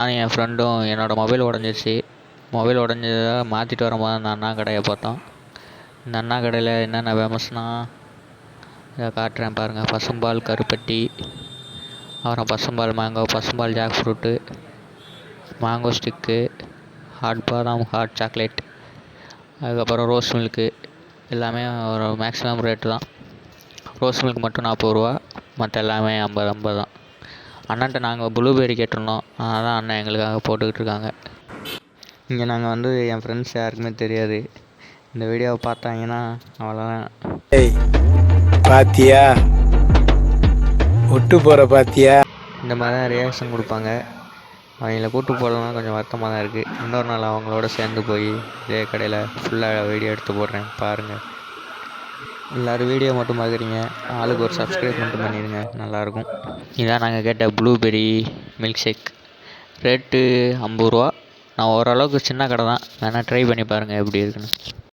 நானும் என் ஃப்ரெண்டும் என்னோடய மொபைல் உடஞ்சிருச்சு. மொபைல் உடஞ்சத மாற்றிட்டு வரும்போது அந்த அண்ணா கடையை பார்த்தோம். இந்த அண்ணா கடையில் என்னென்ன ஃபேமஸ்னால் இதை காட்டுறேன் பாருங்கள். பசும்பால் கருப்பட்டி, அப்புறம் பசும்பால் மேங்கோ, பசும்பால் jack fruit, mango stick, hot badam, hot chocolate, அதுக்கப்புறம் ரோஸ் மில்க்கு. எல்லாமே ஒரு மேக்ஸிமம் ரேட்டு தான். ரோஸ் மில்க் மட்டும் 40 ரூபா, மற்ற எல்லாமே 50 தான். அண்ணன்ட்ட நாங்கள் ப்ளூபெர்ரி கேட்டிருந்தோம், அதனால் அண்ணன் எங்களுக்காக போட்டுக்கிட்டு இருக்காங்க. இங்கே நாங்கள் என் ஃப்ரெண்ட்ஸ் யாருக்குமே தெரியாது. இந்த வீடியோவை பார்த்தாங்கன்னா அவ்வளோதான். ஏய் பாத்தியா, ஒட்டு போகிற பாத்தியா, இந்த மாதிரி தான் ரியாக்ஷன் கொடுப்பாங்க. அவங்கள கூப்பிட்டு போகிறதுலாம் கொஞ்சம் வருத்தமாக தான் இருக்குது. இன்னொரு நாள் அவங்களோட சேர்ந்து போய் இதே கடையில் ஃபுல்லாக வீடியோ எடுத்து போடுறேன் பாருங்கள். எல்லோரும் வீடியோ மட்டும் பார்க்குறீங்க, ஆளுக்கு ஒரு சப்ஸ்கிரைப் மட்டும் பண்ணிடுங்க, நல்லாயிருக்கும். இதான் நாங்கள் கேட்ட ப்ளூபெர்ரி மில்க் ஷேக். ரேட்டு 50 ரூபா. நான் ஓரளவுக்கு சின்ன கடை தான், வேணால் ட்ரை பண்ணி பாருங்கள் எப்படி இருக்குன்னு.